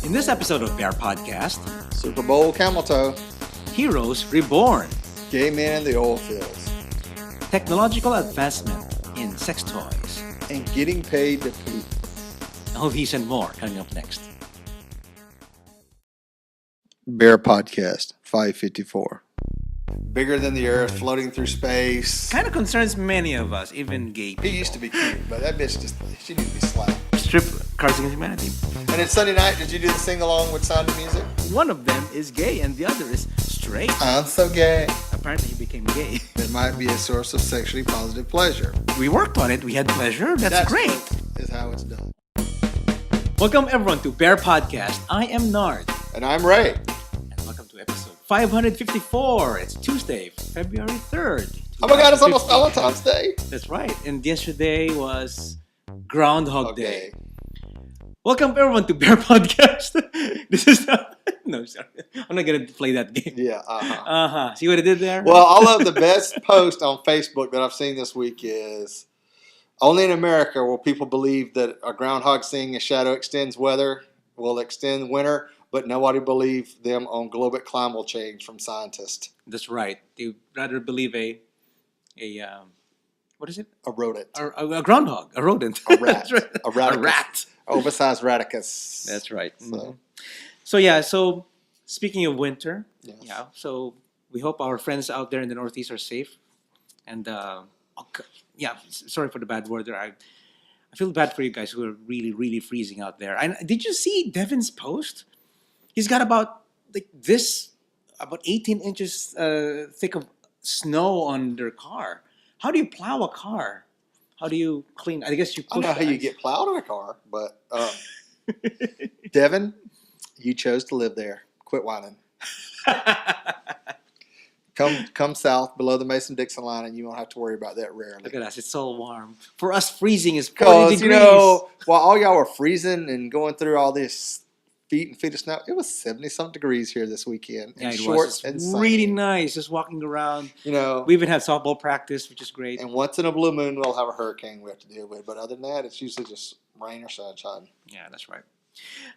In this episode of BearPodcast, Super Bowl Camel Toe, Heroes Reborn, Gay Men in the Oil Fields, Technological Advancement in Sex Toys, and Getting Paid to Poop. all these and more coming up next. BearPodcast 554. Bigger than the Earth, floating through space. Kind of concerns many of us, even gay people. He used to be cute, but that bitch she needs to be slapped. Strip Cards Against Humanity. And then Sunday night, did you do the sing-along with Sound of Music? One of them is gay and the other is straight. I'm so gay. Apparently he became gay. It might be a source of sexually positive pleasure. We worked on it. We had pleasure. That's great. Is how it's done. Welcome everyone to Bear Podcast. I am Nard. And I'm Ray. And welcome to episode 554. It's Tuesday, February 3rd. Oh my God, it's almost Valentine's Day. That's right. And yesterday was Groundhog Day. Okay. Welcome everyone to Bear Podcast. This is no, sorry. I'm not gonna play that game. Yeah. See what I did there? Well, all of the best post on Facebook that I've seen this week is only in America will people believe that a groundhog seeing a shadow extends weather will extend winter, but nobody believed them on global climate change from scientists. That's right. They rather believe a what is it? A rodent. A groundhog, a rodent, A rat. That's right. A raticus. A rat. Oversized raticus. That's right. So. So speaking of winter, Yes. yeah. So we hope our friends out there in the Northeast are safe. And sorry for the bad weather. I feel bad for you guys who are really, really freezing out there. And did you see Devin's post? He's got about 18 inches thick of snow on their car. How do you plow a car? How do you clean? I guess you push I don't know how you ice. get plowed in a car, but Devin, you chose to live there. Quit whining. Come south below the Mason-Dixon line, and you won't have to worry about that rarely. Look at us. It's so warm. For us, freezing is 40 degrees. While all y'all were freezing and going through all this feet of snow, it was 70-something degrees here this weekend. Yeah, in it shorts was. and It's sunny. really nice just walking around. We even had softball practice, which is great. And once in a blue moon, we'll have a hurricane we have to deal with. But other than that, it's usually just rain or sunshine. Yeah, that's right.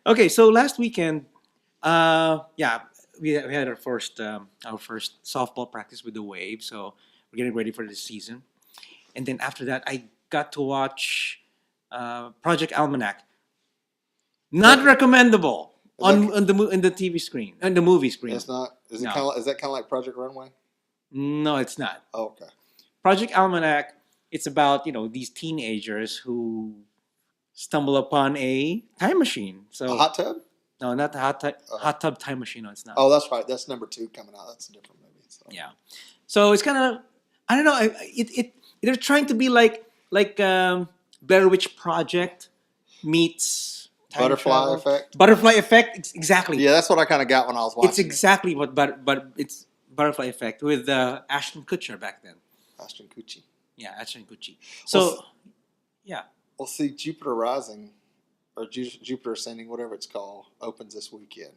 Okay, so last weekend, we had our first softball practice with the Wave, so we're getting ready for this season. And then after that, I got to watch Project Almanac. Not recommendable in the TV screen, on the movie screen. It's not. Is No. that kind of like Project Runway? No, it's not. Oh, okay. Project Almanac. It's about these teenagers who stumble upon a time machine. So A hot tub? no, not the hot tub time machine. No, it's not. Oh, that's right. That's number 2 coming out. That's a different movie. So. Yeah. So it's kind of, I don't know. They're trying to be like Blair Witch Project meets time Butterfly travel. Effect? Butterfly Effect. Exactly. Yeah, that's what I kind of got when I was watching It's exactly what, but it's Butterfly Effect with Ashton Kutcher back then. Ashton Kutcher. Yeah, Ashton Kutcher. So, yeah. We'll see Jupiter Rising, or Jupiter Ascending, whatever it's called, opens this weekend,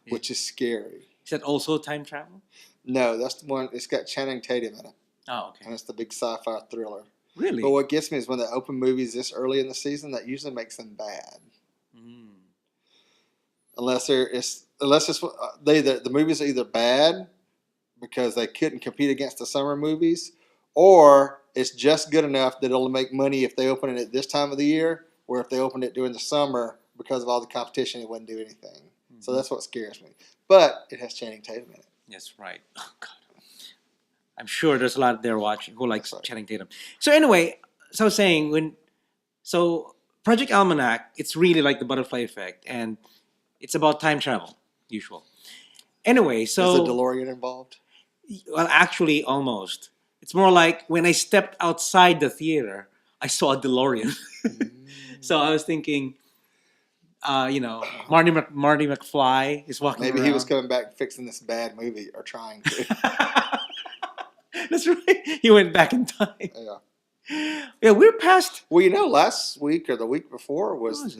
which is scary. Is that also time travel? No, that's the one. It's got Channing Tatum in it, Oh, okay. and it's the big sci-fi thriller. Really? But what gets me is when they open movies this early in the season, that usually makes them bad. Unless the movies are either bad because they couldn't compete against the summer movies, or it's just good enough that it'll make money if they open it at this time of the year, or if they opened it during the summer because of all the competition, it wouldn't do anything. Mm-hmm. So that's what scares me. But it has Channing Tatum in it. That's right. Oh, God. I'm sure there's a lot there watching who likes Channing Tatum. So anyway, so I was saying Project Almanac, it's really like the Butterfly Effect, and it's about time travel, usual. Anyway, so is the DeLorean involved? Well, actually, almost. It's more like when I stepped outside the theater, I saw a DeLorean. So I was thinking, Marty McFly is walking around. Maybe he was coming back fixing this bad movie, or trying to. That's right. He went back in time. Yeah. Yeah, we're past. Well, last week or the week before wasn't it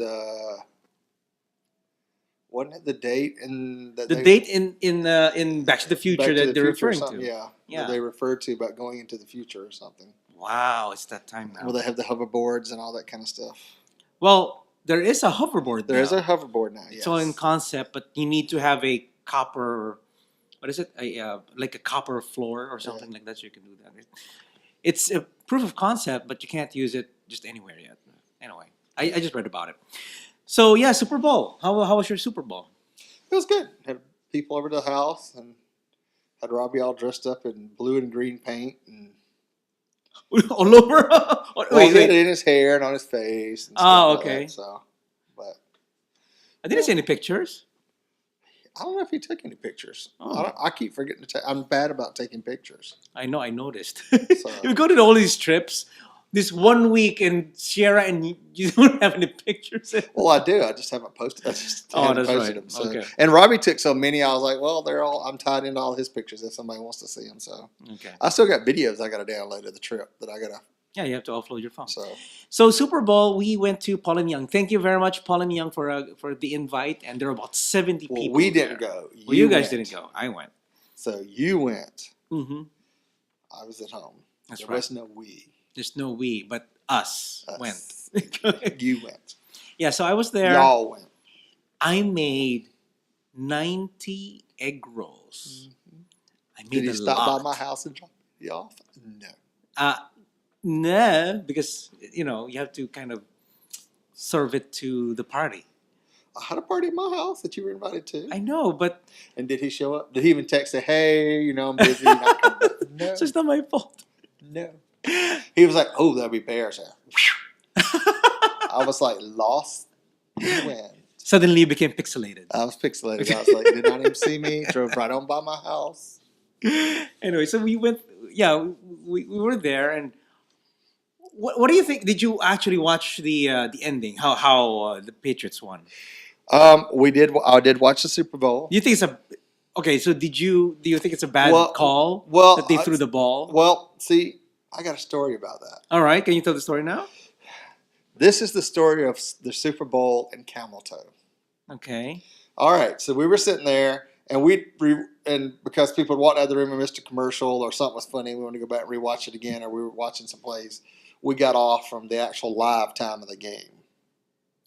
the date in Back to the Future that they're referring to? Yeah. They referred to about going into the future or something. Wow, it's that time now. Well, they have the hoverboards and all that kind of stuff. Well, there is a hoverboard There is now. a hoverboard now. It's all in concept, but you need to have a copper. What is it? Like a copper floor or something like that. So you can do that. It's a proof of concept, but you can't use it just anywhere yet. Anyway, I just read about it. So yeah, Super Bowl. How was your Super Bowl? It was good. Had people over to the house and had Robbie all dressed up in blue and green paint and All over. well, he had it in his hair and on his face. And stuff like Okay. that, so, but I didn't see any pictures. I don't know if he took any pictures. Oh. I keep forgetting to take. I'm bad about taking pictures. I know. I noticed. So- You go to all these trips. This 1 week in Sierra, and you don't have any pictures. Well, I do. I just haven't posted. I just haven't That's posted right. them. So. Okay. And Robbie took so many. I was like, well, they're all. I'm tied into all his pictures if somebody wants to see them. So Okay. I still got videos I got to download of the trip that I got to. Yeah, you have to offload your phone. So So Super Bowl, we went to Paul and Young. Thank you very much, Paul and Young, for the invite. And there were about 70 well, people. we didn't there. go. Well, you guys went. didn't go. I went. So you went. Mm-hmm. I was at home. That's there right. was no we. There's no we, but us Us. went. You went. Yeah, so I was there. Y'all went. I made 90 egg rolls. I made Did he a stop lot. by my house and drop you off? No. No, because you have to kind of serve it to the party. I had a party at my house that you were invited to. I know, but And did he show up? Did he even text say, hey, I'm busy. Not coming back? No. so it's not my fault. No. He was like, oh, that'll be bears. I was like, lost in the wind. Suddenly you became pixelated. I was pixelated. I was like, did not even see me. Drove right on by my house. Anyway, so we went. Yeah, we were there, and what do you think? Did you actually watch the ending? How the Patriots won? We did. I did watch the Super Bowl. Do you think it's a okay? So do you think it's a bad call well, that they threw the ball? Well, see, I got a story about that. All right, can you tell the story now? This is the story of the Super Bowl in Camel Toe. Okay. All right, so we were sitting there, and and because people would walk out of the room and missed a commercial or something was funny, we wanted to go back and rewatch it again, or we were watching some plays. We got off from the actual live time of the game.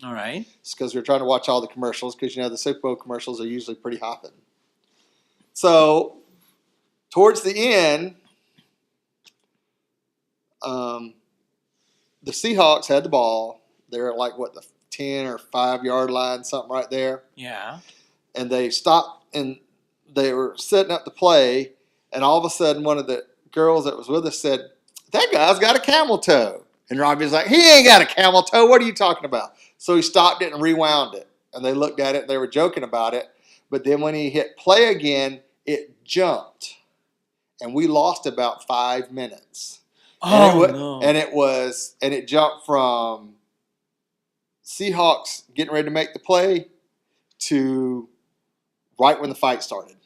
All right. It's because we were trying to watch all the commercials because the Super Bowl commercials are usually pretty hopping. So towards the end, the Seahawks had the ball. They're at like the 10 or 5 yard line, something right there. Yeah. And they stopped and they were setting up the play. And all of a sudden, one of the girls that was with us said, that guy's got a camel toe. And Robbie was like, he ain't got a camel toe. What are you talking about? So he stopped it and rewound it. And they looked at it and they were joking about it. But then when he hit play again, it jumped. And we lost about 5 minutes. No. And it jumped from Seahawks getting ready to make the play to right when the fight started.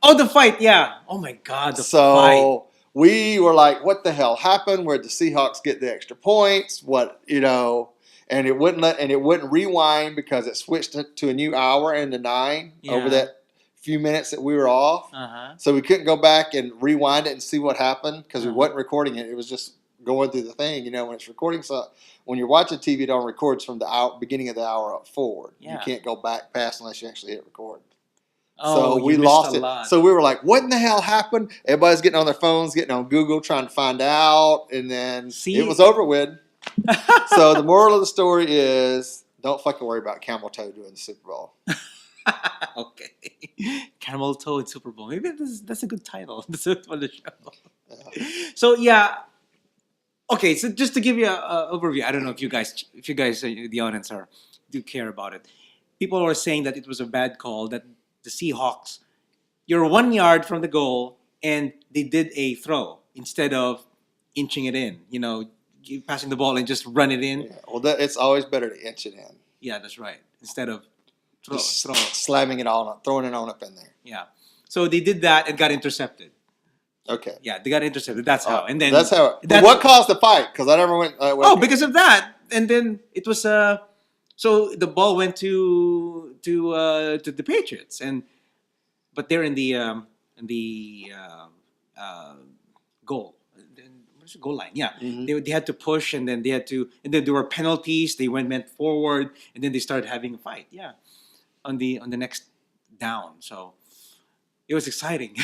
Oh, the fight, yeah. Oh my God, the fight. So we were like, what the hell happened? Where'd the Seahawks get the extra points? And it wouldn't rewind because it switched to a new hour into 9 over that few minutes that we were off. Uh-huh. So we couldn't go back and rewind it and see what happened because we wasn't recording it. It was just going through the thing, when it's recording. So when you're watching TV, it don't records from the beginning of the hour up forward. Yeah. You can't go back past unless you actually hit record. Oh, So we lost it. So we were like, what in the hell happened? Everybody's getting on their phones, getting on Google, trying to find out. And then it was over with. So the moral of the story is don't fucking worry about Camel Toe doing the Super Bowl. Okay. Camel Toe in Super Bowl. Maybe that's a good title for the show. Yeah. So, yeah. Okay, so just to give you an overview, I don't know if you guys, the audience, do care about it. People were saying that it was a bad call, that the Seahawks, you're 1 yard from the goal, and they did a throw instead of inching it in. Passing the ball and just run it in. Yeah. Well, it's always better to inch it in. Yeah, that's right. Instead of throw. Slamming it on up, throwing it on up in there. Yeah. So they did that and got intercepted. Okay. Yeah, they got intercepted. That's how. And then that's how. What caused the fight? Because I never went. Because of that. And then it was so the ball went to the Patriots, but they're in the goal. what's the goal line? Yeah, Mhm. they had to push, and then there were penalties. They went forward, and then they started having a fight. Yeah, on the next down. So it was exciting.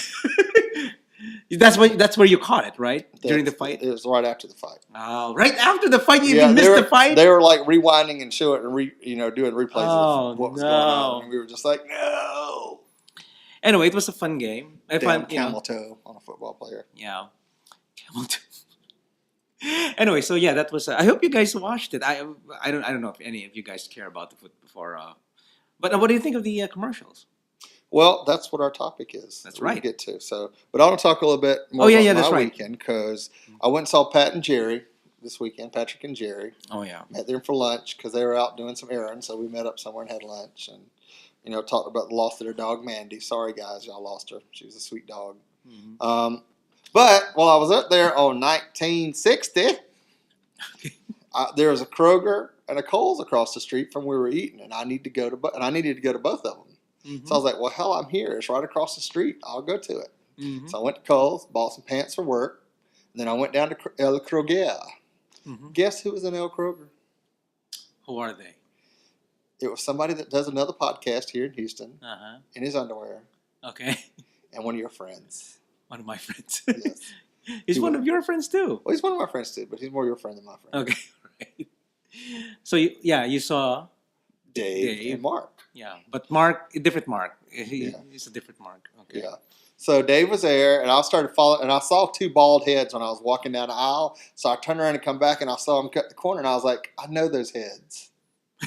That's where you caught it, right? During the fight. It was right after the fight. Oh, right after the fight, you Yeah, even missed the fight. they were like rewinding and showing and doing replays Oh, of what was going on, no. and we were just like, no. Anyway, it was a fun game. I Damn find, camel toe on a football player. yeah. Camel toe. Anyway, so yeah, that was. I hope you guys watched it. I don't know if any of you guys care about the foot before. But what do you think of the commercials? Well, that's what our topic is. That's we'll right. get to. So, but I want to talk a little bit more Oh, yeah, about yeah, my that's right. weekend because I went and saw Pat and Jerry this weekend. Patrick and Jerry. Oh yeah. Met them for lunch because they were out doing some errands. So we met up somewhere and had lunch and talked about the loss of their dog Mandy. Sorry guys, y'all lost her. She was a sweet dog. Mm-hmm. But while I was up there on 1960, there was a Kroger and a Kohl's across the street from where we were eating, and I needed to go to both of them. Mm-hmm. So I was like, well, hell, I'm here. It's right across the street. I'll go to it. Mm-hmm. So I went to Kohl's, bought some pants for work, and then I went down to El Kroger. Mm-hmm. Guess who was in El Kroger? Who are they? It was somebody that does another podcast here in Houston in his underwear, Okay. and one of your friends. One of my friends. Yes. He's one of your friends too. Well, he's one of my friends too, but he's more your friend than my friend. Okay. Right. So you saw Dave and Mark. Yeah, but Mark, a different Mark. He's a different Mark. Okay. Yeah. So Dave was there, and I started following, and I saw two bald heads when I was walking down the aisle. So I turned around and come back, and I saw them cut the corner, and I was like, I know those heads.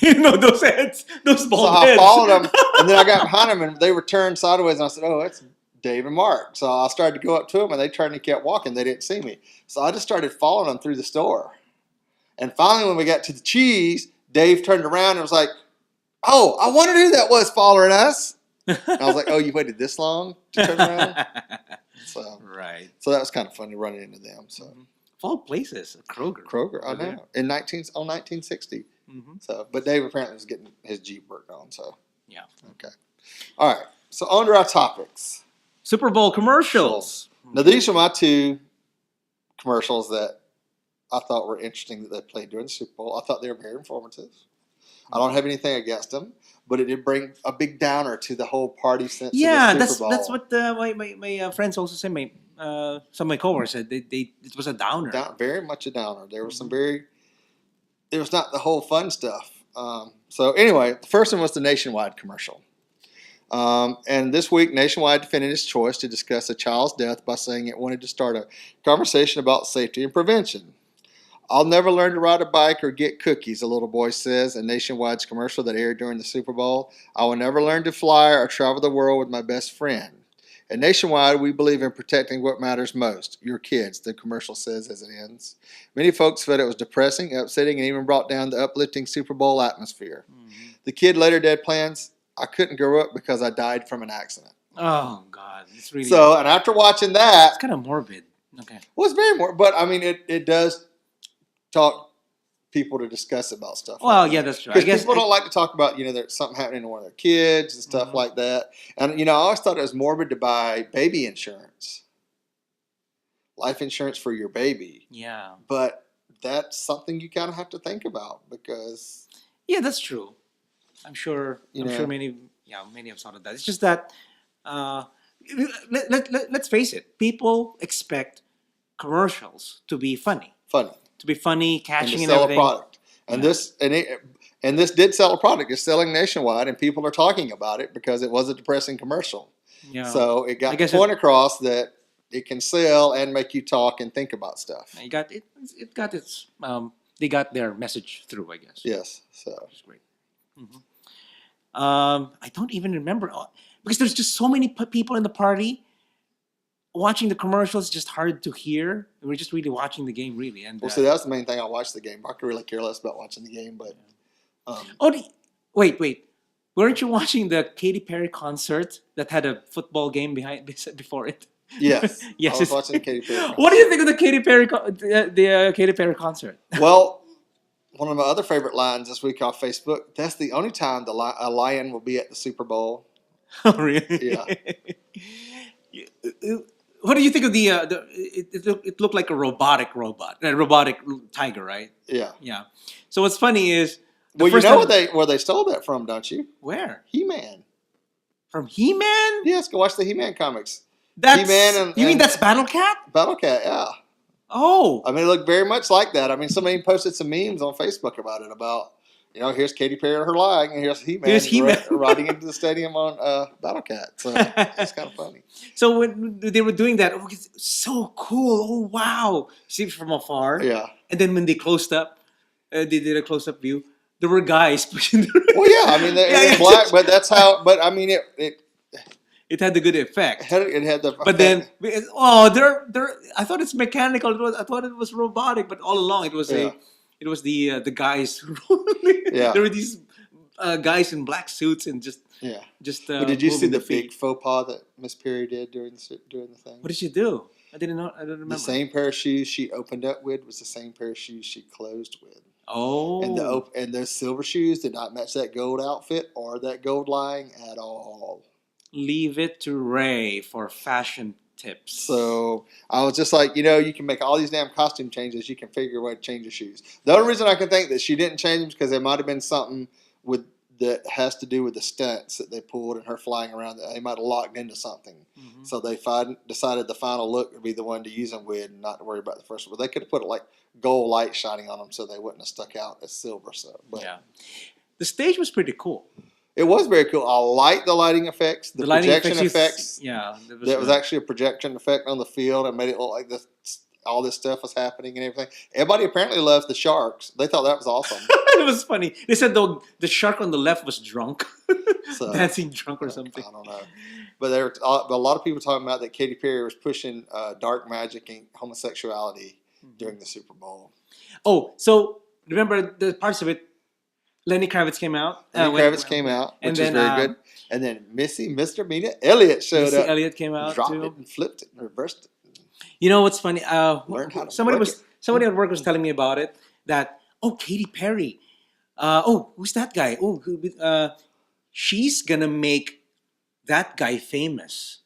You know those heads, those bald So heads. I followed them, and then I got behind them, and they were turned sideways, and I said, oh, that's Dave and Mark. So I started to go up to them, and they turned and kept walking. They didn't see me. So I just started following them through the store. And finally, when we got to the cheese, Dave turned around and was like, oh, I wondered who that was following us. And I was like, oh, you waited this long to turn around? So, right. So that was kind of funny running into them. So of all places, Kroger. I know. In 1960. Mm-hmm. So, but Dave apparently was getting his Jeep worked on. So yeah. Okay. All right. So on to our topics. Super Bowl commercials. Now these are my two commercials that I thought were interesting that they played during the Super Bowl. I thought they were very informative. I don't have anything against them, but it did bring a big downer to the whole party sense. Yeah, of the Super Bowl. that's what my friends also said. Some of my coworkers said it was a downer. Very much a downer. There was there was not the whole fun stuff. So anyway, the first one was the Nationwide commercial. And this week, Nationwide defended its choice to discuss a child's death by saying it wanted to start a conversation about safety and prevention. I'll never learn to ride a bike or get cookies, a little boy says in Nationwide's commercial that aired during the Super Bowl. I will never learn to fly or travel the world with my best friend. At Nationwide, we believe in protecting what matters most, your kids, the commercial says as it ends. Many folks felt it was depressing, upsetting, and even brought down the uplifting Super Bowl atmosphere. Mm-hmm. The kid later did plans, I couldn't grow up because I died from an accident. Oh, God. It's really... So, and after watching that... It's kind of morbid. Okay. Well, it's very morbid, but I mean, it does talk people to discuss about stuff. Well, yeah, that's true. Because people don't like to talk about, there's something happening to one of their kids and stuff like that. And, I always thought it was morbid to buy baby insurance. Life insurance for your baby. Yeah. But that's something you kind of have to think about because... Yeah, that's true. I'm sure many have thought of that. It's just that, let's face it, people expect commercials to be funny. To be funny, catching, and to sell everything. A product. And this did sell a product. It's selling nationwide, and people are talking about it because it was a depressing commercial. Yeah. So it got the point across that it can sell and make you talk and think about stuff. It got its. They got their message through, I guess. Yes. So which is great. Mm-hmm. I don't even remember because there's just so many people in the party. Watching the commercials is just hard to hear. We're just really watching the game, really. And see, that's the main thing. I watch the game. I could really care less about watching the game, but. Wait! Weren't you watching the Katy Perry concert that had a football game before it? Yes. Yes. I was watching the Katy Perry concert. What do you think of the Katy Perry Katy Perry concert? Well, one of my other favorite lines this week off Facebook. That's the only time a lion will be at the Super Bowl. Oh, really? Yeah. what do you think of it looked like a robotic robot, a robotic tiger, right? Yeah. Yeah. So what's funny is the Well, you first know time, where they stole that from, don't you? where? He-Man. From He-Man? Yes, go watch the He-Man comics. He-Man That's you mean and that's Battle Cat? Battle Cat, yeah. Oh, I mean, it looked very much like that. I mean, somebody posted some memes on Facebook about it. About here's Katy Perry and her lying, and here's here's He-Man He-Man. riding into the stadium on Battle Cat. So it's kind of funny. So when they were doing that, it's so cool. Oh wow! See it from afar, Yeah. and then when they closed up, they did a close-up view. There were guys pushing. Well, yeah. I mean, they're in black, but that's how. But I mean, It had the good effect. it had the. But then, oh, they're. I thought it's mechanical. I thought it was robotic, but all along it was Yeah. it was the guys. Yeah. There were these guys in black suits and just. Yeah. Just. But did you see moving the feet. big faux pas that Miss Perry did during the thing? What did she do? I didn't know. I don't remember. The same pair of shoes she opened up with was the same pair of shoes she closed with. Oh. And those silver shoes did not match that gold outfit or that gold line at all. Leave it to Ray for fashion tips. So I was just like, you can make all these damn costume changes. You can figure a way to change your shoes. The only reason I can think that she didn't change them is because there might have been something that has to do with the stunts that they pulled and her flying around. That they might have locked into something. Mhm. So they decided the final look would be the one to use them with and not to worry about the first one. But they could have put like gold light shining on them so they wouldn't have stuck out as silver. But Yeah. The stage was pretty cool. it was very cool. I like the lighting effects, the lighting projection effects. Yeah. That was actually a projection effect on the field and made it look like all this stuff was happening and everything. Everybody apparently loves the sharks. They thought that was awesome. It was funny. They said the shark on the left was drunk, So, dancing drunk or something. I don't know. But a lot of people talking about that Katy Perry was pushing dark magic and homosexuality during the Super Bowl. Oh, so remember the parts of it? Lenny Kravitz came out. Kravitz came out, and which is then, very good. And then Mr. Mina Elliott showed Missy up. Elliott came out dropped too. it and flipped it and reversed it. You know what's funny? Learn how to Somebody at work was telling me about it. That Katy Perry. Who's that guy? She's gonna make that guy famous.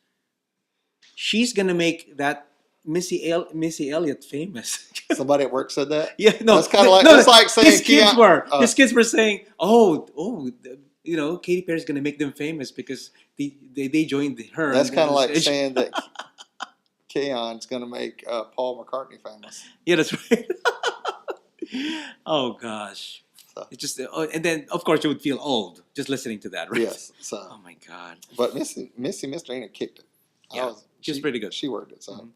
She's gonna make that Missy Elliott famous. Somebody at work said that? Yeah, no, That's kind of like, that's like saying his kids were. Oh. His kids were saying, Katy Perry's gonna make them famous because they joined her. That's kind of like saying that Keon's going to make Paul McCartney famous. Yeah, that's right. Oh gosh, So. it just and then of course you would feel old just listening to that, right? Yes. So. Oh my god. But Missy Misdemeanor kicked it. Yeah, she's pretty good. She worked it. So.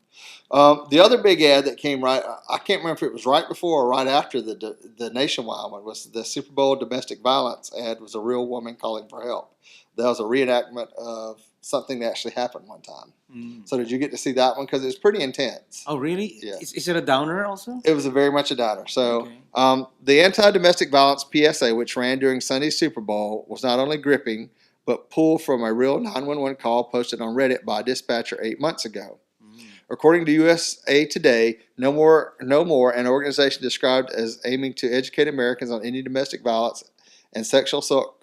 Mm-hmm. The other big ad that came I can't remember if it was right before or right after the nationwide one, was the Super Bowl domestic violence ad. Was a real woman calling for help. That was a reenactment of something that actually happened one time. Mm. So did you get to see that one? Because it was pretty intense. Oh really? Yeah. Is it a downer also? It was very much a downer. So Okay. the anti-domestic violence PSA, which ran during Sunday's Super Bowl, was not only gripping, but pulled from a real 911 call posted on Reddit by a dispatcher 8 months ago. Mm. According to USA Today, No More, an organization described as aiming to educate Americans on any domestic violence and sexual assault,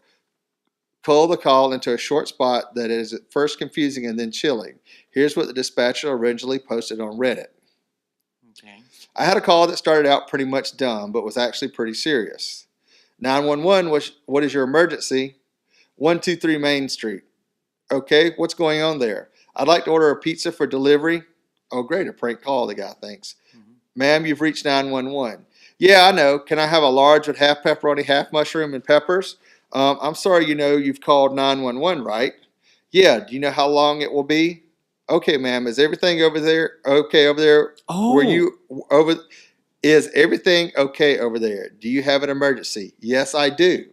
culled the call into a short spot that is at first confusing and then chilling. Here's what the dispatcher originally posted on Reddit. Okay. I had a call that started out pretty much dumb, but was actually pretty serious. 911, what is your emergency? 123 Main Street. Okay, what's going on there? I'd like to order a pizza for delivery. Oh, great, a prank call, the guy thinks. Mm-hmm. Ma'am, you've reached 911. Yeah, I know. Can I have a large with half pepperoni, half mushroom, and peppers? I'm sorry, you've called 911, right? Yeah, do you know how long it will be? Okay, ma'am, is everything over there okay over there? Oh. Were you over? Is everything okay over there? Do you have an emergency? Yes, I do.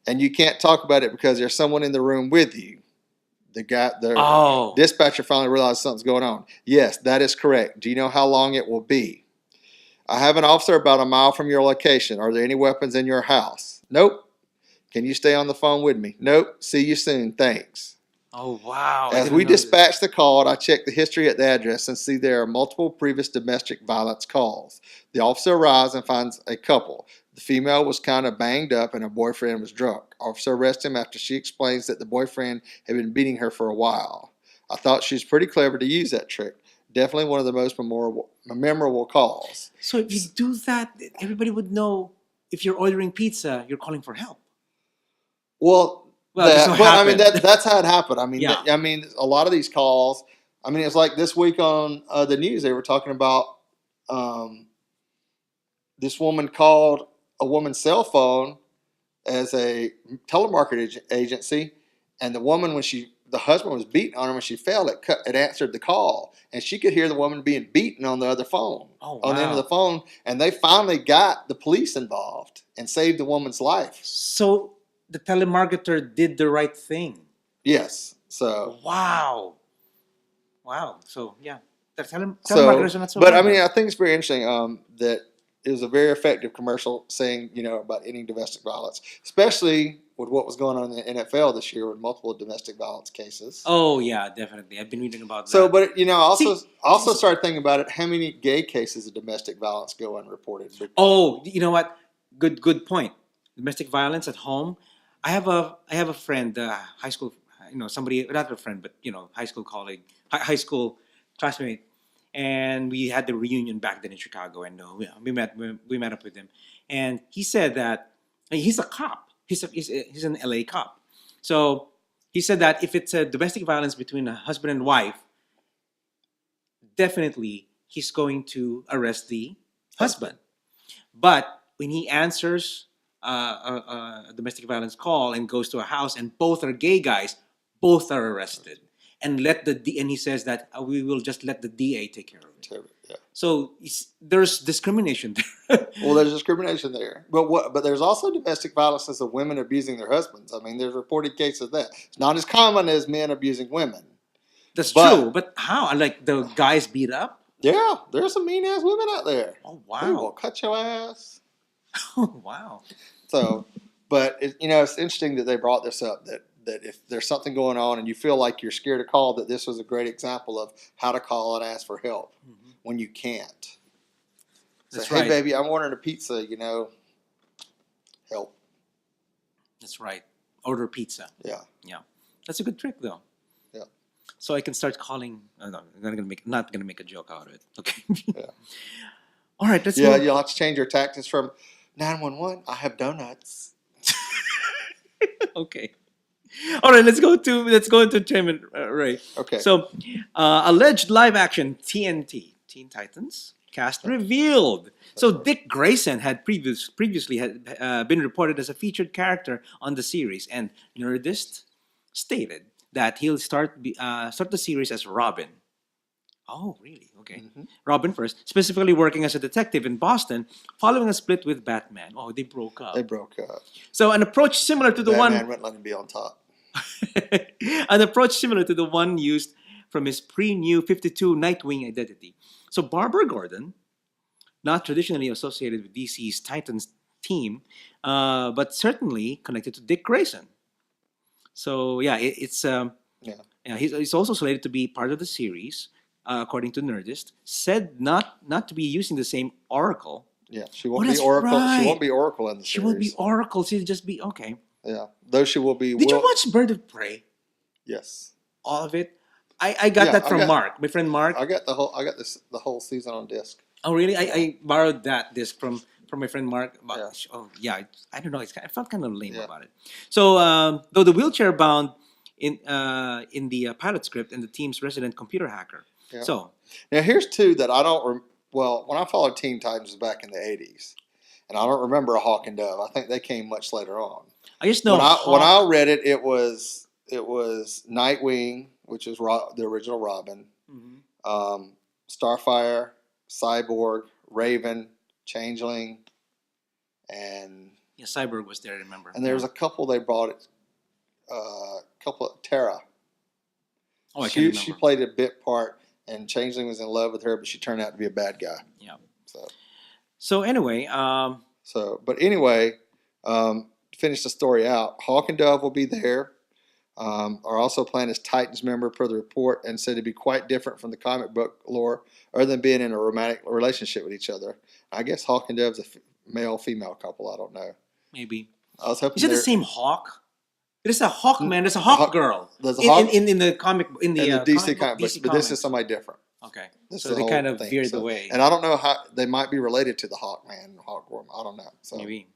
And you can't talk about it because there's someone in the room with you. The dispatcher finally realized something's going on. Yes, that is correct. Do you know how long it will be? I have an officer about a mile from your location. Are there any weapons in your house? Nope. Can you stay on the phone with me? Nope. See you soon. Thanks. Oh wow. As we dispatch the call, I check the history at the address and see there are multiple previous domestic violence calls. The officer arrives and finds a couple. The female was kind of banged up and her boyfriend was drunk. Officer arrests him after she explains that the boyfriend had been beating her for a while. I thought she's pretty clever to use that trick. Definitely one of the most memorable calls. So if you do that, everybody would know if you're ordering pizza, you're calling for help. Well, Well, this that, will but I mean happen. that's how it happened. I mean, Yeah. I mean, a lot of these calls. I mean, it's like this week on the news they were talking about this woman called a woman's cell phone as a telemarketing agency, and the woman the husband was beating on her when she fell. It answered the call, and she could hear the woman being beaten on the other phone, Oh, on the end of the wow. phone, and they finally got the police involved and saved the woman's life. So the telemarketer did the right thing. Yes, so Wow. Wow. So yeah, the telemarketers are not so but I bad mean, then. I think it's very interesting that it was a very effective commercial saying, about ending domestic violence, especially with what was going on in the NFL this year with multiple domestic violence cases. Oh yeah, definitely. I've been reading about So, that. but See, also started thinking about it. How many gay cases of domestic violence go unreported? oh, you know what? Good point. Domestic violence at home. I have a friend, high school, somebody, not a friend, but high school colleague, high school classmate, and we had the reunion back then in Chicago, and we met up with him, and he said that he's a cop. He's an LA cop, so he said that if it's a domestic violence between a husband and wife, definitely he's going to arrest the husband. But when he answers a domestic violence call and goes to a house and both are gay guys, both are arrested. And he says that we will just let the DA take care of it. Yeah. So there's discrimination there. Well, there's discrimination there, but there's also domestic violence as of women abusing their husbands. I mean, there's reported cases of that. It's not as common as men abusing women. That's true, But but how? Like the guys beat up? yeah, there's some mean ass women out there. Oh Who will wow! cut your ass? Oh wow! So, but it's interesting that they brought this up. That if there's something going on and you feel like you're scared to call, that this was a great example of how to call and ask for help when you can't. Say, That's hey, right. baby, I'm ordering a pizza. Help. That's right. Order pizza. Yeah. Yeah, that's a good trick though. Yeah. So I can start calling. No, I'm not gonna make a joke out of it. Okay. Yeah. All right. Let's Yeah, move. you'll have to change your tactics from 911. I have donuts. Okay. All right. Let's go into entertainment, Ray. Okay. So, alleged live action TNT Teen Titans cast revealed. So Dick Grayson had previously had been reported as a featured character on the series, and Nerdist stated that he'll start the series as Robin. Oh, really? Okay. Mhm. Robin first, specifically working as a detective in Boston, following a split with Batman. Oh, they broke up. They broke up. So an approach similar to the Batman one wouldn't let him be on top. an approach similar to the one used from his pre-new 52 Nightwing identity. So Barbara Gordon, not traditionally associated with DC's Titans team, but certainly connected to Dick Grayson. So yeah, it's Yeah. yeah, he's also slated to be part of the series, according to Nerdist. Said not to be using the same Oracle. Yeah. She Oh, won't be that's Oracle. She right. won't be Oracle in the She series. won't be Oracle. She'll just be okay. Yeah. Though she will be. Did you watch Bird of Prey? Yes. All of it? I got Yeah, that I from got- Mark, my friend Mark. I got the whole season on disc. Oh, really? I borrowed that disc from my friend Mark. Yeah. Oh, yeah. I don't know. I felt kind of lame Yeah. about it. So, though the wheelchair bound in the pilot script and the team's resident computer hacker. Yeah. So, Now here's two that I don't. Well, when I followed Teen Titans back in the '80s, and I don't remember a Hawk and Dove. I think they came much later on. I just know When I read it, it was Nightwing, which is the original Robin, Mhm. Starfire, Cyborg, Raven, Changeling, and Yeah, Cyborg was there. I remember. there was a couple they brought it. Couple of Tara. Oh, I can't She remember. played a bit part, and Changeling was in love with her, but she turned out to be a bad guy. Yeah. So. So anyway, But anyway, to finish the story out, Hawk and Dove will be there. Are also planned as Titans member per the report, and said to be quite different from the comic book lore, other than being in a romantic relationship with each other. I guess Hawk and Dove's a male-female couple. I don't know. maybe I was hoping is it the they're- same Hawk? There's a Hawk man. There's a Hawk girl. There's a Hawk in the comic in the and the DC comic book, comic books, DC but this is comics. somebody different. Okay, This so is they the kind whole of thing. veered So, away. and I don't know how they might be related to the Hawkman, Hawkwoman. I don't know. So. Maybe.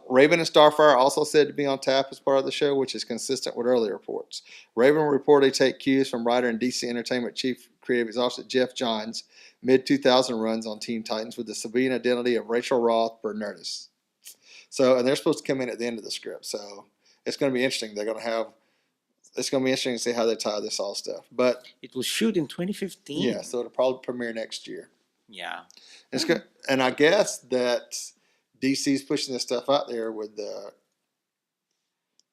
Raven and Starfire also said to be on tap as part of the show, which is consistent with earlier reports. Raven will reportedly take cues from writer and DC Entertainment Chief Creative Officer Jeff Johns' mid-2000 runs on Teen Titans with the civilian identity of Rachel Roth per Nerdist. So, and they're supposed to come in at the end of the script. So it's going to be interesting. It's going to be interesting to see how they tie this all stuff. But it will shoot in 2015. Yeah, so it'll probably premiere next year. Yeah. It's good, and I guess that DC's pushing this stuff out there with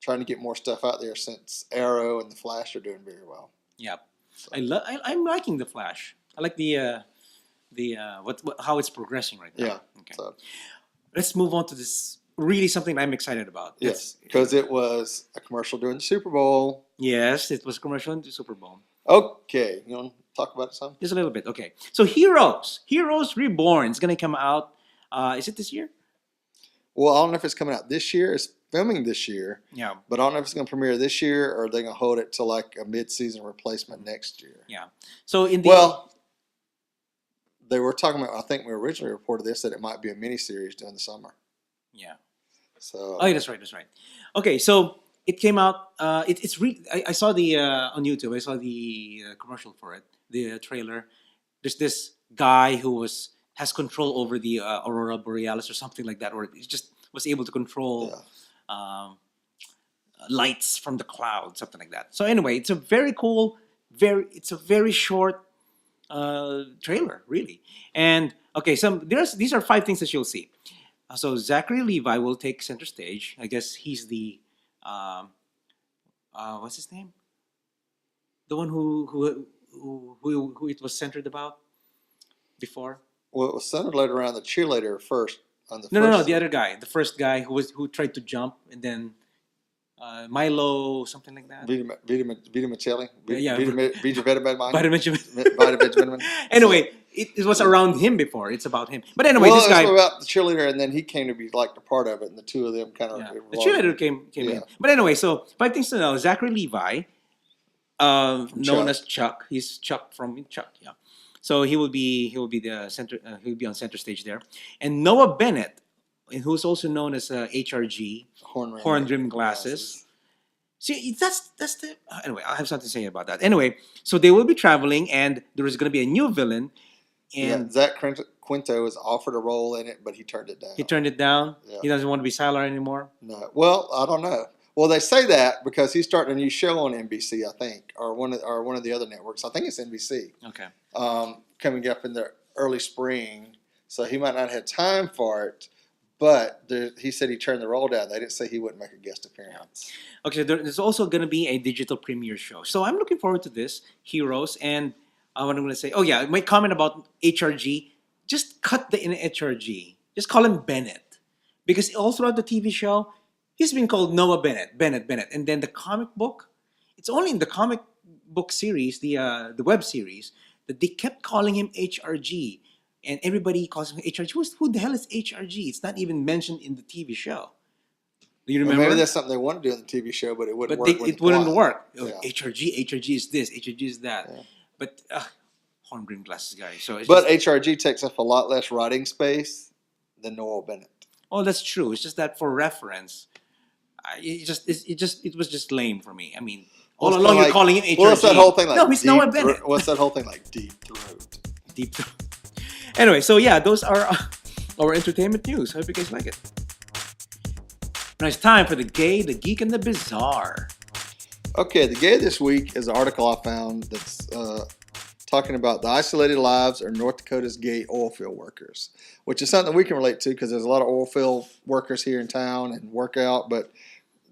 trying to get more stuff out there since Arrow and the Flash are doing very well. Yep. So. I'm liking the Flash. I like the how it's progressing right now. Yeah. Okay. So. Let's move on to this. Really, something I'm excited about. Yes, because it was a commercial during the Super Bowl. Yes, it was a commercial in the Super Bowl. Okay, you want to talk about it some? Just a little bit. Okay, so Heroes Reborn is going to come out. Is it this year? Well, I don't know if it's coming out this year. It's filming this year. Yeah. But I don't know if it's going to premiere this year or they're going to hold it to like a mid-season replacement next year. Yeah. So they were talking about. I think we originally reported this that it might be a miniseries during the summer. Yeah. So. Oh, yeah, that's right. Okay, so it came out. It's I saw the on YouTube. I saw the commercial for it, the trailer. There's this guy who has control over the aurora borealis or something like that, or he just was able to control lights from the cloud, something like that. So anyway, it's a very cool, it's a very short trailer, really. And okay, these are 5 things that you'll see. So Zachary Levi will take center stage. I guess he's the what's his name? The one who it was centered about before. Well, it was centered around the cheerleader first. No, the other guy, the first guy who tried to jump and then Milo, something like that. Vita Michelli. Vita Benjamin. Anyway, it was around him before. It's about him. But anyway, this guy. It was about the cheerleader, and then he came to be like a part of it, and the two of them kind of. Yeah. The cheerleader came in. But anyway, so 5 things to know. Zachary Levi, known as Chuck. He's Chuck from Chuck. Yeah. So he will be the center. He'll be on center stage there, and Noah Bennett, who's also known as HRG, horn-rimmed glasses. See, that's the anyway. I have something to say about that. Anyway, so they will be traveling, and there is going to be a new villain. And Zach Quinto was offered a role in it, but he turned it down. He turned it down. Yeah. He doesn't want to be Sylar anymore. No. Well, I don't know. Well, they say that because he's starting a new show on NBC, I think, or one of the other networks. I think it's NBC. Okay. Coming up in the early spring, so he might not have time for it. But he said he turned the role down. They didn't say he wouldn't make a guest appearance. Okay, so there's also going to be a digital premiere show. So I'm looking forward to this, Heroes. And what I'm going to say, my comment about HRG, just cut the HRG. Just call him Bennett. Because all throughout the TV show, he's been called Noah Bennett. And then the comic book, it's only in the comic book series, the web series, that they kept calling him HRG. And everybody calls him HRG. Who the hell is HRG? It's not even mentioned in the TV show. Do you remember? Maybe that's something they want to do in the TV show, but it wouldn't work. It wouldn't work. Yeah. HRG is this, HRG is that. Yeah. But horn-rimmed glasses guy. So HRG takes up a lot less writing space than Noah Bennett. Oh, that's true. It's just that for reference, it was just lame for me. I mean, all along you're calling him HRG. What's that whole thing like? No, he's Noah Bennett. What's that whole thing like? Deep throat. Deep throat. Anyway, so yeah, those are our entertainment news. Hope you guys like it. Now it's time for the gay, the geek, and the bizarre. Okay, the gay this week is an article I found that's talking about the isolated lives of North Dakota's gay oil field workers, which is something we can relate to because there's a lot of oil field workers here in town and work out, but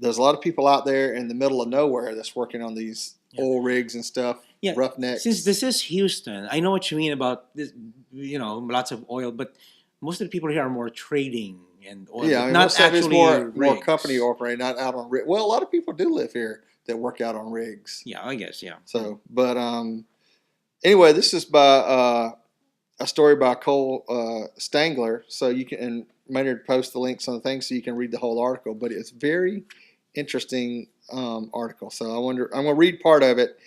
there's a lot of people out there in the middle of nowhere that's working on these oil rigs and stuff. Yeah, roughnecks. Since this is Houston, I know what you mean about this. Lots of oil, but most of the people here are more trading and oil. Yeah, not actually more company operating, not out on rig. Well, a lot of people do live here that work out on rigs. Yeah, I guess. Yeah. So, but anyway, this is by a story by Cole Stangler. So you can, and Maynard post the links on the thing so you can read the whole article. But it's very interesting article. So I'm going to read part of it,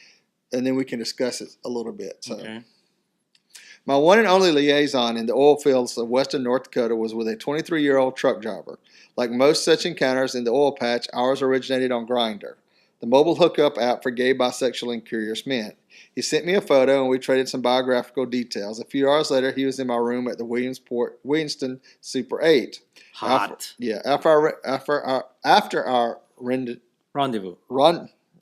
and then we can discuss it a little bit. So. Okay. My one and only liaison in the oil fields of western North Dakota was with a 23-year-old truck driver. Like most such encounters in the oil patch, ours originated on Grindr, the mobile hookup app for gay, bisexual, and curious men. He sent me a photo, and we traded some biographical details. A few hours later, he was in my room at the Williamston Super 8. Hot. After our Rendezvous.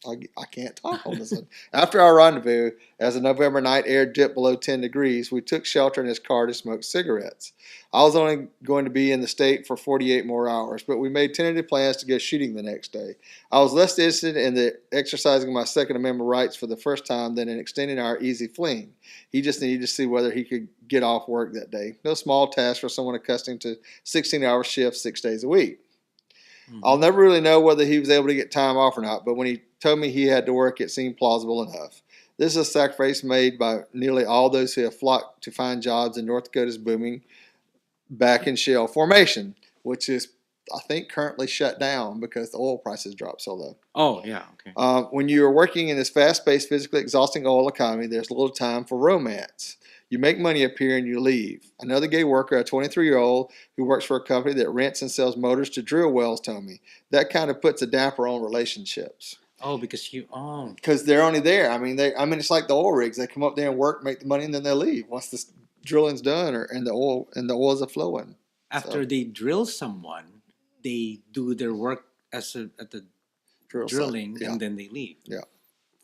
I can't talk on this one. After our rendezvous, as the November night air dipped below 10 degrees, we took shelter in his car to smoke cigarettes. I was only going to be in the state for 48 more hours, but we made tentative plans to go shooting the next day. I was less interested in the exercising my Second Amendment rights for the first time than in extending our easy fling. He just needed to see whether he could get off work that day. No small task for someone accustomed to 16-hour shifts 6 days a week. Mm-hmm. I'll never really know whether he was able to get time off or not, but when he told me he had to work, it seemed plausible enough. This is a sacrifice made by nearly all those who have flocked to find jobs in North Dakota's booming back in shale formation, which is, I think, currently shut down because the oil prices dropped so low. Oh, yeah, okay. When you are working in this fast-paced, physically exhausting oil economy, there's little time for romance. You make money appear and you leave. Another gay worker, a 23-year-old who works for a company that rents and sells motors to drill wells, told me. That kind of puts a damper on relationships. Oh, because because they're only there. I mean, it's like the oil rigs. They come up there and work, make the money, and then they leave once the drilling's done and the oil's flowing. After they drill someone, they do their work at the drilling, yeah. And then they leave. Yeah.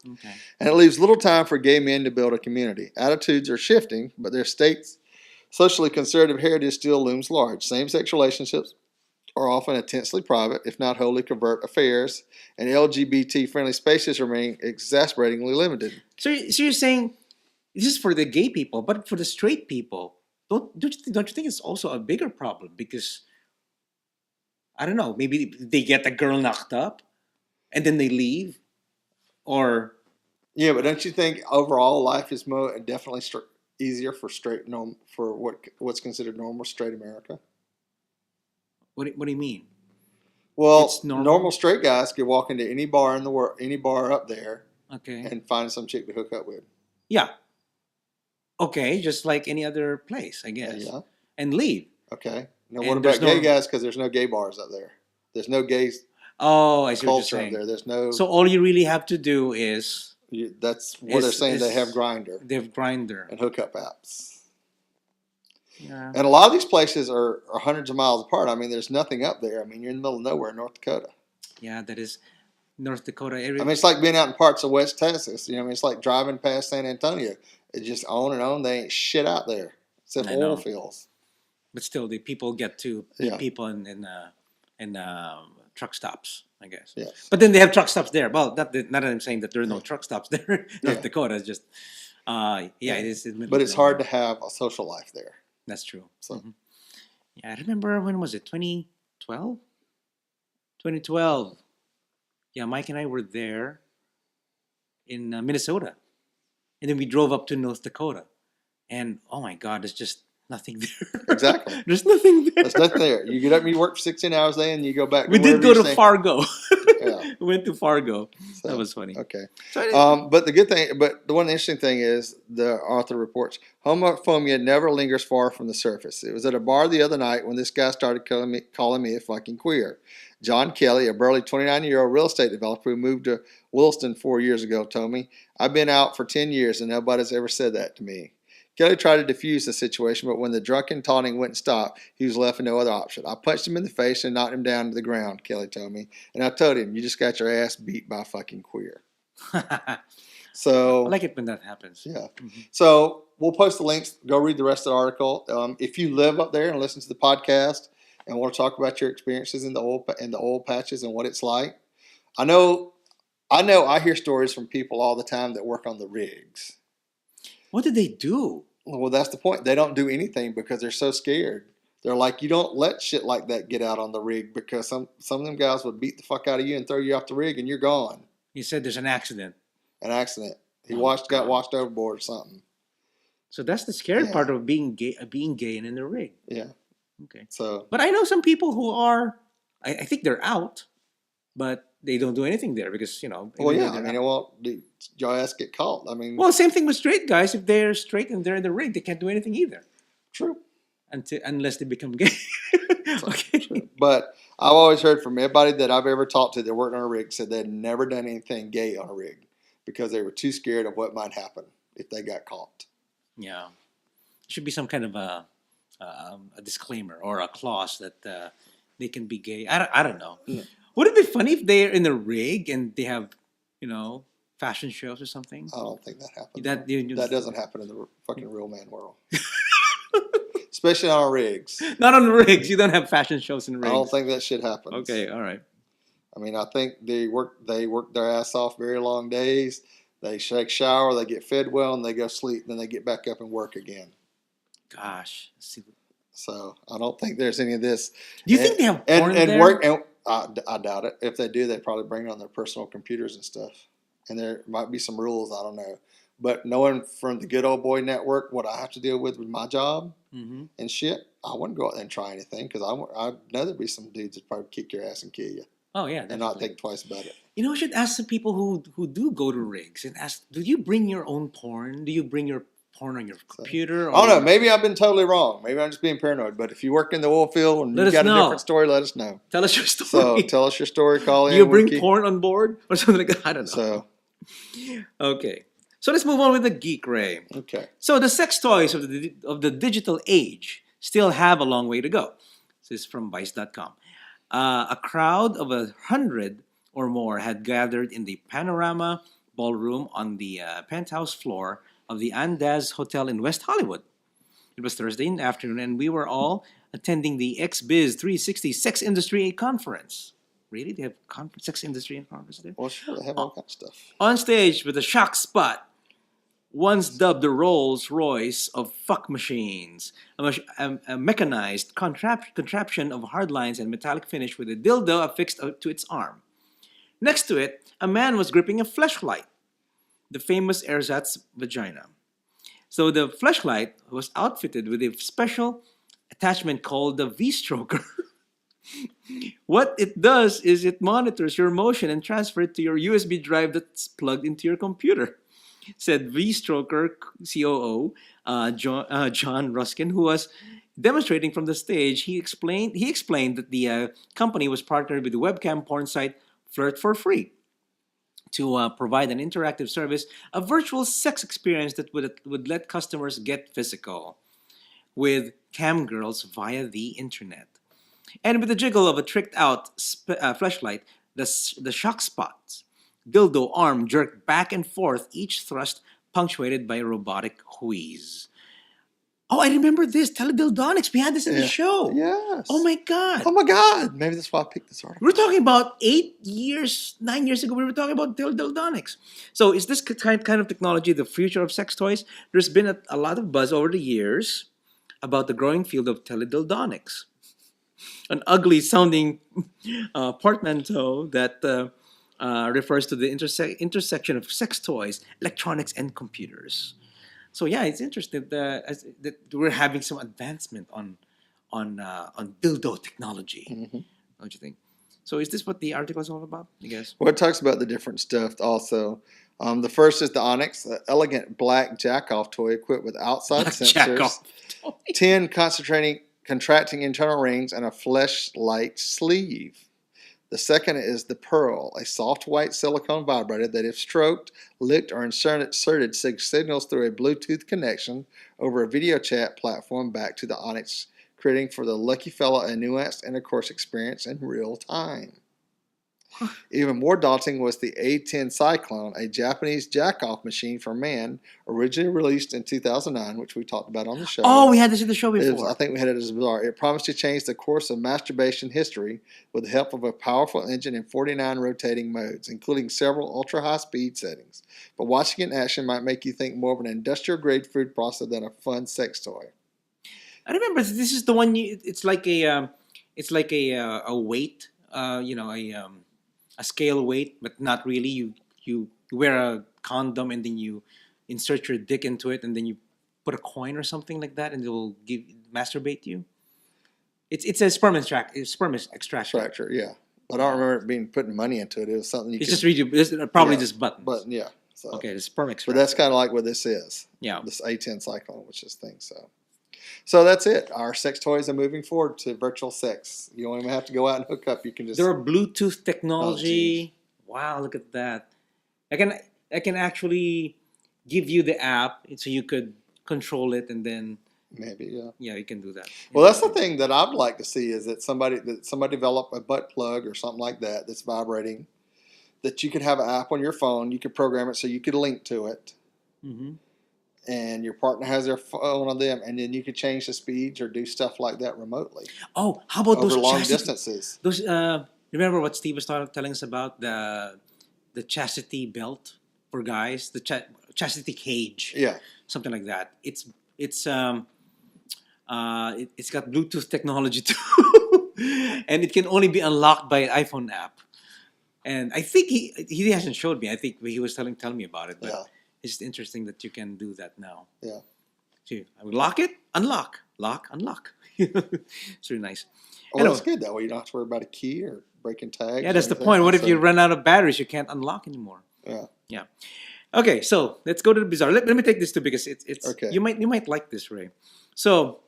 Okay. And it leaves little time for gay men to build a community. Attitudes are shifting, but their state's socially conservative heritage still looms large. Same-sex relationships are often intensely private, if not wholly covert affairs, and LGBT-friendly spaces remain exasperatingly limited. So you're saying this is for the gay people, but for the straight people, don't you think it's also a bigger problem? Because I don't know, maybe they get a girl knocked up, and then they leave, or yeah, but don't you think overall life is definitely easier for what's considered normal straight America? What do you mean? Well, normal straight guys could walk into any bar in the world, any bar up there, okay, and find some chick to hook up with. Yeah. Okay, just like any other place, I guess. Yeah. And leave. Okay. Now, what about gay guys? Because there's no gay bars up there. There's no gay. Oh, I see what you're saying. Up there. There's no. So all you really have to do is. That's what they're saying. They have Grindr. They have Grindr and hookup apps. Yeah. And a lot of these places are hundreds of miles apart. I mean, there's nothing up there. I mean, you're in the middle of nowhere in North Dakota. Yeah, that is North Dakota area. I mean, it's like being out in parts of West Texas. You know, I mean, it's like driving past San Antonio. It's just on and on. They ain't shit out there except oil fields. But still, the people get to meet people in truck stops, I guess. Yes. But then they have truck stops there. Well, not that I'm saying that there are no truck stops there. North Dakota is just, it is. But it's hard to have a social life there. That's true. So, yeah, I remember, when was it? 2012? 2012. Yeah, Mike and I were there in Minnesota. And then we drove up to North Dakota. And, oh my God, there's just nothing there. Exactly. There's nothing there. There's nothing there. You get up and you work for 16 hours a day and you go back. We did go to Fargo. We went to Fargo. So, that was funny. Okay. But the one interesting thing is, the author reports, homophobia never lingers far from the surface. It was at a bar the other night when this guy started calling me a fucking queer. John Kelly, a burly 29-year-old real estate developer who moved to Williston 4 years ago, told me, I've been out for 10 years and nobody's ever said that to me. Kelly tried to defuse the situation, but when the drunken taunting wouldn't stop, he was left with no other option. I punched him in the face and knocked him down to the ground, Kelly told me. And I told him, you just got your ass beat by a fucking queer. So I like it when that happens. Yeah. Mm-hmm. So we'll post the links. Go read the rest of the article. If you live up there and listen to the podcast and want to talk about your experiences in the oil patches and what it's like, I hear stories from people all the time that work on the rigs. What did they do? Well, that's the point. They don't do anything because they're so scared. They're like, you don't let shit like that get out on the rig, because some of them guys would beat the fuck out of you and throw you off the rig and you're gone. You said there's an accident. He got washed overboard or something. So that's the scary part of being gay and in the rig. Yeah. Okay. So, but I know some people who are. I think they're out. but they don't do anything there because Well, even though yeah. I they're mean, well, your ass get caught. I mean, well, same thing with straight guys. If they're straight and they're in the rig, they can't do anything either true. unless they become gay. Okay. But I've always heard from everybody that I've ever talked to that worked on a rig said they'd never done anything gay on a rig because they were too scared of what might happen if they got caught. Yeah, should be some kind of a disclaimer or a clause that they can be gay. I don't know. Yeah. Would it be funny if they're in a rig and they have, fashion shows or something? I don't think that happens. That Doesn't happen in the fucking real man world, especially on rigs. Not on rigs. You don't have fashion shows in rigs. I don't think that shit happens. Okay, all right. I mean, I think they work their ass off very long days. They take shower, they get fed well, and they go sleep. Then they get back up and work again. Gosh. See. So I don't think there's any of this. Do you think they have porn and there? work? And I doubt it. If they do, they probably bring it on their personal computers and stuff. And there might be some rules. I don't know. But knowing from the Good Old Boy Network what I have to deal with my job and shit, I wouldn't go out there and try anything because I know there'd be some dudes that probably kick your ass and kill you. Oh yeah, and not think twice about it. I should ask the people who do go to rigs and ask, do you bring your own porn? Do you bring your porn on your computer? I don't know. Maybe I've been totally wrong. Maybe I'm just being paranoid. But if you work in the oil field and you've got a different story, let us know. Tell us your story. So tell us your story. Call in. Do you bring porn on board or something like that? I don't know. Okay. So let's move on with the Geek Ray. Okay. So the sex toys of the digital age still have a long way to go. This is from Vice.com. A crowd of 100 or more had gathered in the Panorama Ballroom on the penthouse floor of the Andaz Hotel in West Hollywood. It was Thursday afternoon, and we were all attending the XBiz 360 Sex Industry Conference. Really? They have sex industry conference there? Well, sure, they have all kinds of stuff. On stage with a shock spot, once dubbed the Rolls Royce of fuck machines, a mechanized contraption of hard lines and metallic finish with a dildo affixed to its arm. Next to it, a man was gripping a fleshlight, the famous ersatz vagina. So the fleshlight was outfitted with a special attachment called the V-stroker. What it does is it monitors your motion and transfers it to your USB drive that's plugged into your computer, said V-stroker COO John Ruskin, who was demonstrating from the stage. He explained that the company was partnered with the webcam porn site Flirt for Free to provide an interactive service, a virtual sex experience that would let customers get physical with cam girls via the internet. And with the jiggle of a tricked-out fleshlight, the shock spots dildo arm jerked back and forth, each thrust punctuated by a robotic wheeze. Oh, I remember this. Teledildonics. We had this in the show. Yes. Oh my God. Oh my God. Maybe that's why I picked this article. We were talking about 9 years ago. We were talking about teledildonics. So is this kind of technology the future of sex toys? There's been a lot of buzz over the years about the growing field of teledildonics. An ugly sounding portmanteau that refers to the intersection of sex toys, electronics, and computers. So yeah, it's interesting that we're having some advancement on dildo technology. Mm-hmm. Don't you think? So is this what the article is all about, I guess? Well, it talks about the different stuff also. The first is the Onyx, an elegant black jack-off toy equipped with outside sensors, 10 contracting internal rings, and a fleshlight sleeve. The second is the Pearl, a soft white silicone vibrator that, if stroked, licked, or inserted, signals through a Bluetooth connection over a video chat platform back to the Onyx, creating for the lucky fella a nuanced intercourse experience in real time. Even more daunting was the A10 Cyclone, a Japanese jack-off machine for man, originally released in 2009, which we talked about on the show. Oh, we had this in the show before. I think we had it as bizarre. It promised to change the course of masturbation history with the help of a powerful engine and 49 rotating modes, including several ultra-high-speed settings. But watching it in action might make you think more of an industrial-grade food processor than a fun sex toy. I remember this is the one. It's like a weight. A scale weight, but not really. You wear a condom and then you insert your dick into it and then you put a coin or something like that and it will masturbate you. It's a sperm extraction. Extractor, yeah. I don't remember it being putting money into it. It was something you It's could just read you. This probably Yeah, just buttons. but yeah. So, Okay, this is sperm but extract. that's kind of like what this is. Yeah. This A10 cyclone, which is thing. So that's it. Our sex toys are moving forward to virtual sex. You don't even have to go out and hook up. You can just. There are Bluetooth Oh, technology. Wow, look at that. I can actually give you the app so you could control it, and then Maybe, yeah. yeah, you can do that. Well, that's the thing that I'd like to see is that somebody develop a butt plug or something like that that's vibrating, that you could have an app on your phone. You could program it so you could link to it, Mm-hmm. and your partner has their phone on them, and then you could change the speeds or do stuff like that remotely Oh, how about over those long chastity? distances. Those remember what Steve was telling us about the chastity belt for guys, the chastity cage, Yeah, something like that. It's it's got Bluetooth technology too, and it can only be unlocked by an iPhone app. And I think he hasn't showed me. I think he was telling me about it, but yeah, it's interesting that you can do that now. yeah. See, I would lock it, unlock, lock, unlock. It's really nice. Well, Anyway, that's good. That way you don't have to worry about a key or breaking tags. yeah, or that's the anything. point. What if So, you run out of batteries? You can't unlock anymore. Yeah. Yeah. Okay, so let's go to the bizarre. Let me take this too because it's Okay. you might like this, Ray. So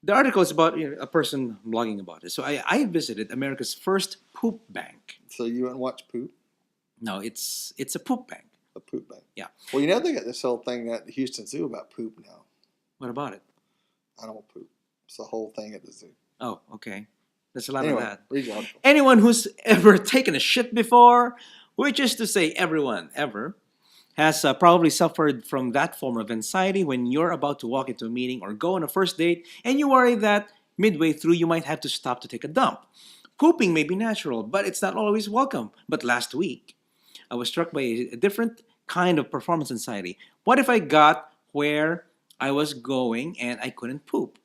the article is about a person blogging about it. So I visited America's first poop bank. So you wouldn't watch poop? No, it's a poop bank. A poop bank. Yeah. Well, you know they got this whole thing at the Houston Zoo about poop now. What about it? Animal poop. It's the whole thing at the zoo. Oh, okay. There's a lot Anyway, of that. read your article. Anyone who's ever taken a shit before, which is to say everyone ever, has probably suffered from that form of anxiety when you're about to walk into a meeting or go on a first date and you worry that midway through you might have to stop to take a dump. Pooping may be natural, but it's not always welcome. But last week, I was struck by a different kind of performance anxiety. What if I got where I was going and I couldn't poop?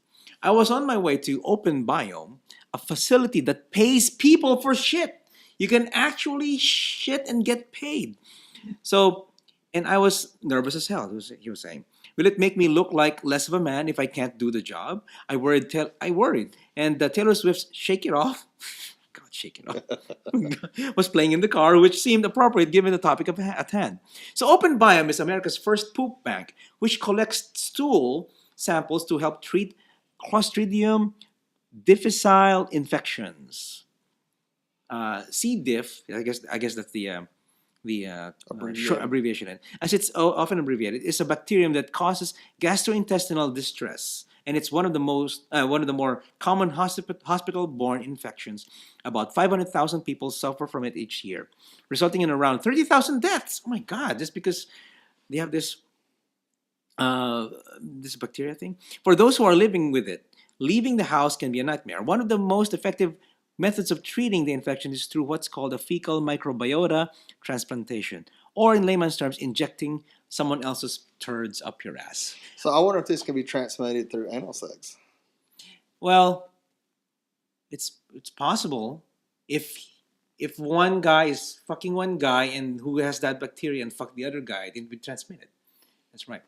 I was on my way to Open Biome, a facility that pays people for shit. You can actually shit and get paid. So, and I was nervous as hell. He was saying, "Will it make me look like less of a man if I can't do the job?" I worried. I worried. And Taylor Swift's "Shake It Off," God, "Shake It Off," was playing in the car, which seemed appropriate given the topic at hand. So, Open Biome is America's first poop bank, which collects stool samples to help treat Clostridium difficile infections. C. diff. I guess that's the short abbreviation. As it's often abbreviated, is a bacterium that causes gastrointestinal distress, and it's one of the more common hospital-borne infections. About 500,000 people suffer from it each year, resulting in around 30,000 deaths. Oh my God! Just because they have this this bacteria thing. For those who are living with it, leaving the house can be a nightmare. One of the most effective methods of treating the infection is through what's called a fecal microbiota transplantation, or in layman's terms, injecting someone else's turds up your ass. So I wonder if this can be transmitted through anal sex. Well, it's possible if one guy is fucking one guy and who has that bacteria and fuck the other guy, it would transmit it. That's right.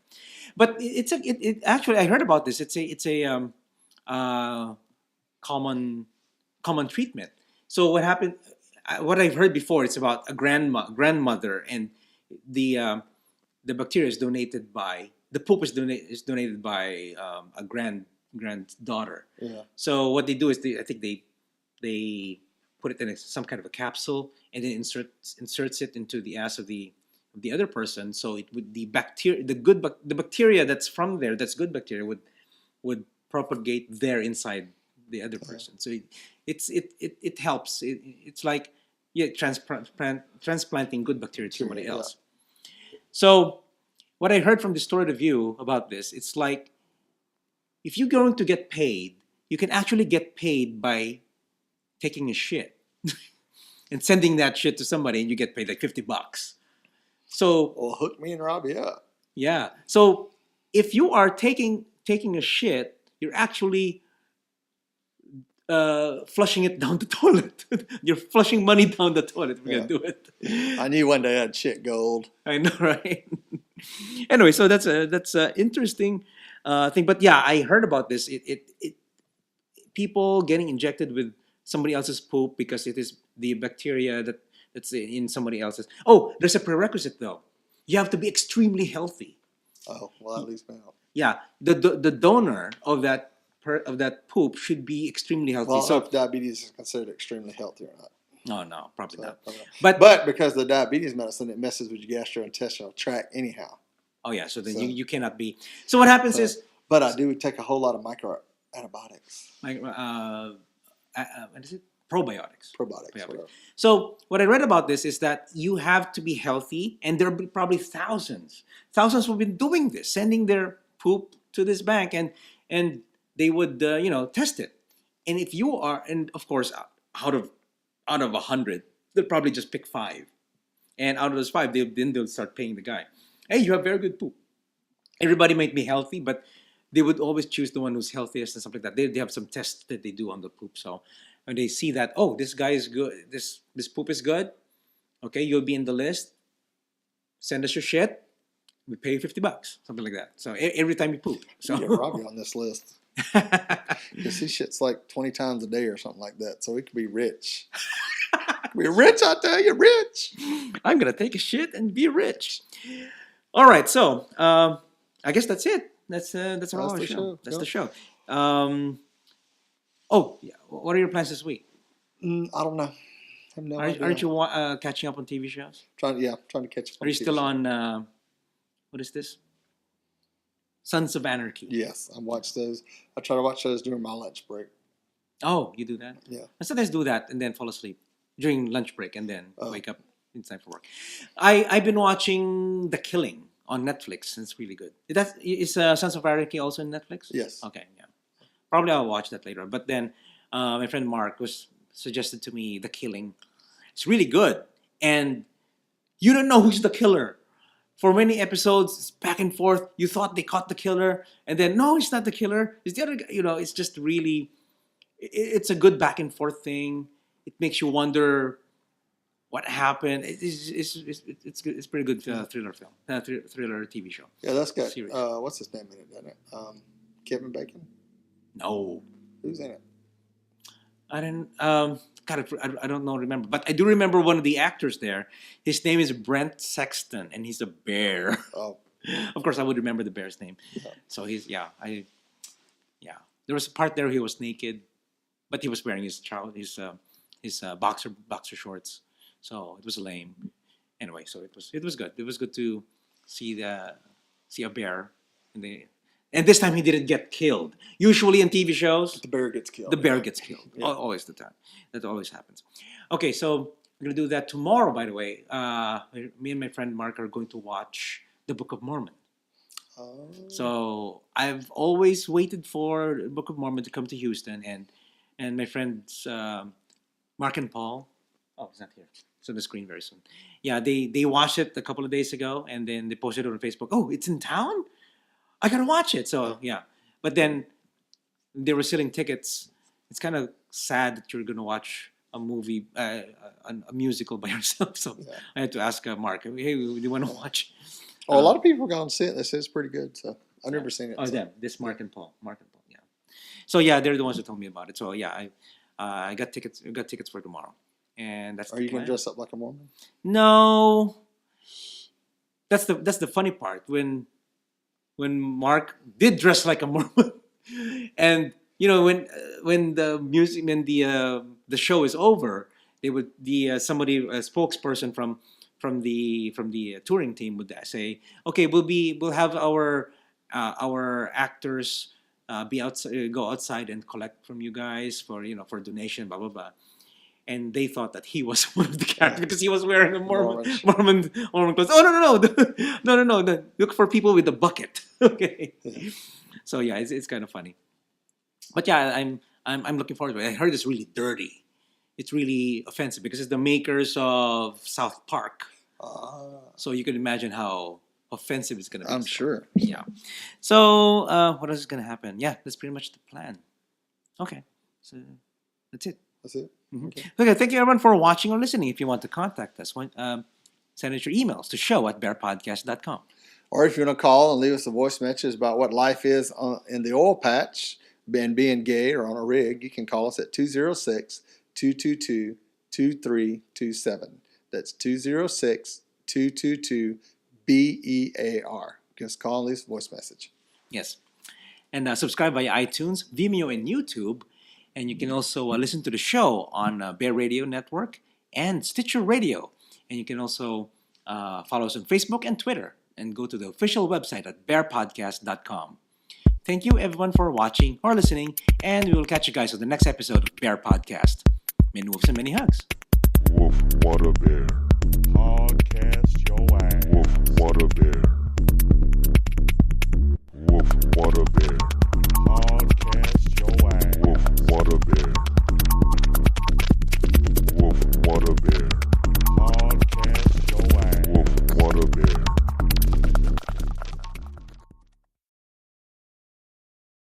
But it actually I heard about this. It's a common treatment. So what happened? What I've heard before, it's about a grandmother, and the bacteria is donated by the poop is donated by a granddaughter. Yeah. So what they do is I think they put it in some kind of a capsule and then inserts it into the ass of the other person. So it would the bacteria that's from there, that's good bacteria, would propagate there inside the other person. So it helps. It's like transplanting good bacteria to somebody else. So what I heard from Distorted View about this, it's like if you're going to get paid, you can actually get paid by taking a shit and sending that shit to somebody, and you get paid like $50. So Well, hook me and Robbie up. yeah. So if you are taking a shit, you're actually flushing it down the toilet. You're flushing money down the toilet if you're gonna do it. I knew one day I'd shit gold. I know, right? Anyway, so that's a interesting thing. But yeah, I heard about this. It people getting injected with somebody else's poop because it is the bacteria that's in somebody else's. Oh, there's a prerequisite though. You have to be extremely healthy. Oh, well, that leaves me out. Yeah, the donor of that poop should be extremely healthy. Well, I don't know So if diabetes is considered extremely healthy or not. no, probably So, not. okay. But But because of the diabetes medicine, it messes with your gastrointestinal tract anyhow. oh yeah, so then So- you cannot be. So what happens So- is But I do take a whole lot of micro antibiotics, like what is it? Probiotics. probiotics, Yeah, whatever. So what I read about this is that you have to be healthy, and there will be probably thousands who've been doing this, sending their poop to this bank, and they would test it. And if you are, and of course, out of 100, they'll probably just pick 5, and out of those 5, they'll start paying the guy. Hey, you have very good poop. Everybody might be healthy, but they would always choose the one who's healthiest and stuff like that. They have some tests that they do on the poop. So when they see that, oh, this guy is good, this poop is good, okay, you'll be in the list. Send us your shit. We pay you $50, something like that. So every time you poop. So Yeah, Robbie on this list. Because he shits like 20 times a day or something like that. So he could be rich. We're rich, I tell you, rich. I'm gonna take a shit and be rich. All right, so I guess that's it. That's our That's whole the show. show. That's Yeah. the show. Oh, yeah. What are your plans this week? I don't know. I have no idea. Aren't you catching up on TV shows? trying to catch up. Are you still on? What is this? Sons of Anarchy. Yes, I watch those. I try to watch those during my lunch break. Oh, you do that? Yeah. I sometimes do that and then fall asleep during lunch break and then Oh. wake up in time for work. I've been watching The Killing on Netflix. And it's really good. Is Sons of Anarchy also in Netflix? Yes. Okay, yeah. Probably I'll watch that later. But then my friend Mark was suggested to me The Killing. It's really good, and you don't know who's the killer. For many episodes, it's back and forth. You thought they caught the killer, and then no, it's not the killer. It's the other guy. It's just really, it's a good back and forth thing. It makes you wonder what happened. It's good. It's pretty good thriller film, thriller TV show. Yeah, that's got Series. what's his name in it, doesn't it? Kevin Bacon. No, Who's in it? I didn't. God, I don't know. Remember, but I do remember one of the actors there. His name is Brent Sexton, and he's a bear. Oh, Of course, I would remember the bear's name. Yeah. So There was a part there he was naked, but he was wearing his boxer shorts. So it was lame. Anyway, so it was good. It was good to see a bear and this time he didn't get killed. Usually in TV shows, the bear gets killed. the bear gets killed. Yeah. Always the time. That always happens. Okay, so we're gonna do that tomorrow. By the way, me and my friend Mark are going to watch the Book of Mormon. Oh. So I've always waited for the Book of Mormon to come to Houston, and my friends Mark and Paul. Oh, it's not here. It's on the screen very soon. Yeah, they watched it a couple of days ago, and then they posted it on Facebook. Oh, it's in town. I gotta watch it. So yeah, but then they were selling tickets. It's kind of sad that you're gonna watch a movie, a musical by yourself. So Yeah. I had to ask Mark, hey, do you want to watch? Oh, a lot of people are going to see it. They say it's pretty good. So I've never seen it. Oh, so. them. This Mark and Paul. Yeah. So yeah, they're the ones who told me about it. So yeah, I got tickets. I got tickets for tomorrow, and that's. Are the you going plan. to dress up like a Mormon? No. That's the funny part when Mark did dress like a Mormon, and when the show is over, they would a spokesperson from the touring team would say, okay, we'll have our actors go outside and collect from you guys for donation, blah blah blah. And they thought that he was one of the characters because he was wearing a Mormon clothes. Oh no! Look for people with a bucket. Okay. So yeah, it's kind of funny. But yeah, I'm looking forward to it. I heard it's really dirty. It's really offensive because it's the makers of South Park. So you can imagine how offensive it's gonna be. I'm So, sure. Yeah. So what else is gonna happen? Yeah, that's pretty much the plan. Okay. So that's it. That's it. Mhm. Okay. Okay, thank you everyone for watching or listening. If you want to contact us, send us your emails to show@bearpodcast.com. Or if you want to call and leave us a voice message about what life is in the oil patch and being gay or on a rig, you can call us at 206-222-2787. 2327. That's 206-222-BEAR. Just call and leave a voice message. Yes. And subscribe via iTunes, Vimeo, and YouTube. And you can also listen to the show on Bear Radio Network and Stitcher Radio. And you can also follow us on Facebook and Twitter. And go to the official website at BearPodcast.com. Thank you, everyone, for watching or listening. And we will catch you guys on the next episode of Bear Podcast. Many wolves and many hugs. Woof, what a bear. Podcast your ass. Woof, what a bear.